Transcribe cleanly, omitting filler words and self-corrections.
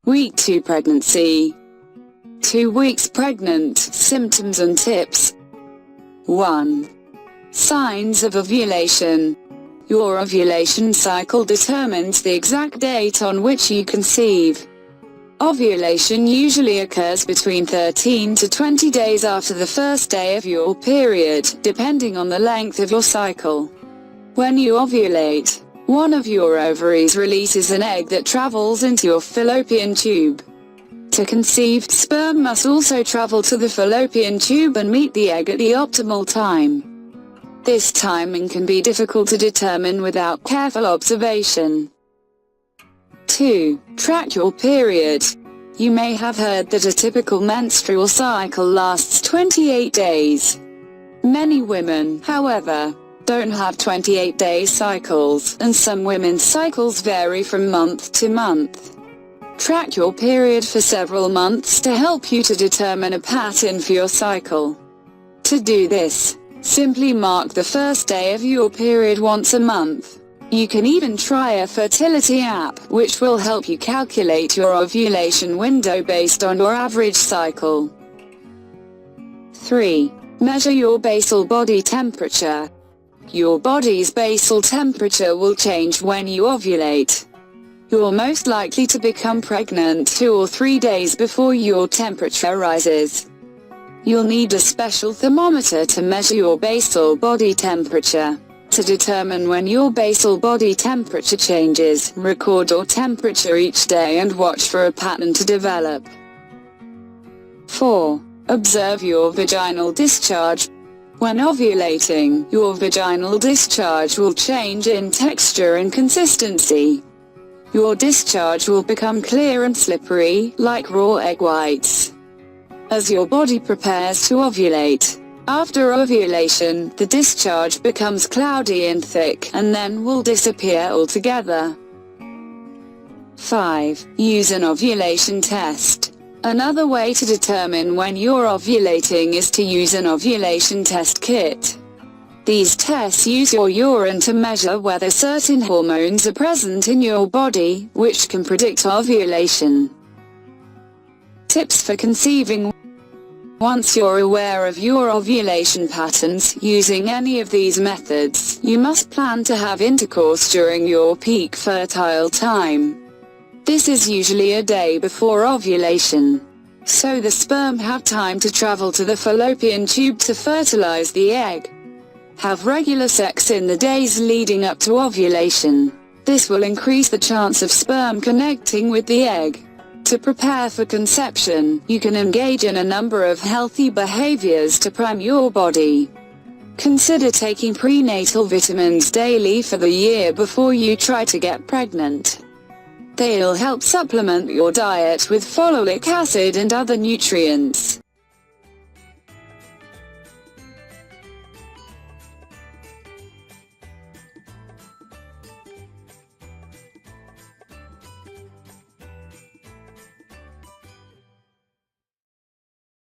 Week 2 pregnancy. 2 weeks pregnant, symptoms and tips. 1. Signs of ovulation. Your ovulation cycle determines the exact date on which you conceive. Ovulation usually occurs between 13 to 20 days after the first day of your period, depending on the length of your cycle. When you ovulate, one of your ovaries releases an egg that travels into your fallopian tube. To conceive, sperm must also travel to the fallopian tube and meet the egg at the optimal time. This timing can be difficult to determine without careful observation. 2. Track your period. You may have heard that a typical menstrual cycle lasts 28 days. Many women, however, don't have 28-day cycles, and some women's cycles vary from month to month. Track your period for several months to help you to determine a pattern for your cycle. To do this, simply mark the first day of your period once a month. You can even try a fertility app, which will help you calculate your ovulation window based on your average cycle. 3. Measure your basal body temperature. Your body's basal temperature will change when you ovulate. You're most likely to become pregnant 2 or 3 days before your temperature rises. You'll need a special thermometer to measure your basal body temperature. To determine when your basal body temperature changes, record your temperature each day and watch for a pattern to develop. 4. Observe your vaginal discharge. When ovulating, your vaginal discharge will change in texture and consistency. Your discharge will become clear and slippery, like raw egg whites. As your body prepares to ovulate, after ovulation, the discharge becomes cloudy and thick, and then will disappear altogether. 5. Use an ovulation test. Another way to determine when you're ovulating is to use an ovulation test kit. These tests use your urine to measure whether certain hormones are present in your body, which can predict ovulation. Tips for conceiving. Once you're aware of your ovulation patterns, using any of these methods, you must plan to have intercourse during your peak fertile time. This is usually a day before ovulation, so the sperm have time to travel to the fallopian tube to fertilize the egg. Have regular sex in the days leading up to ovulation. This will increase the chance of sperm connecting with the egg. To prepare for conception, you can engage in a number of healthy behaviors to prime your body. Consider taking prenatal vitamins daily for the year before you try to get pregnant. They'll help supplement your diet with folic acid and other nutrients.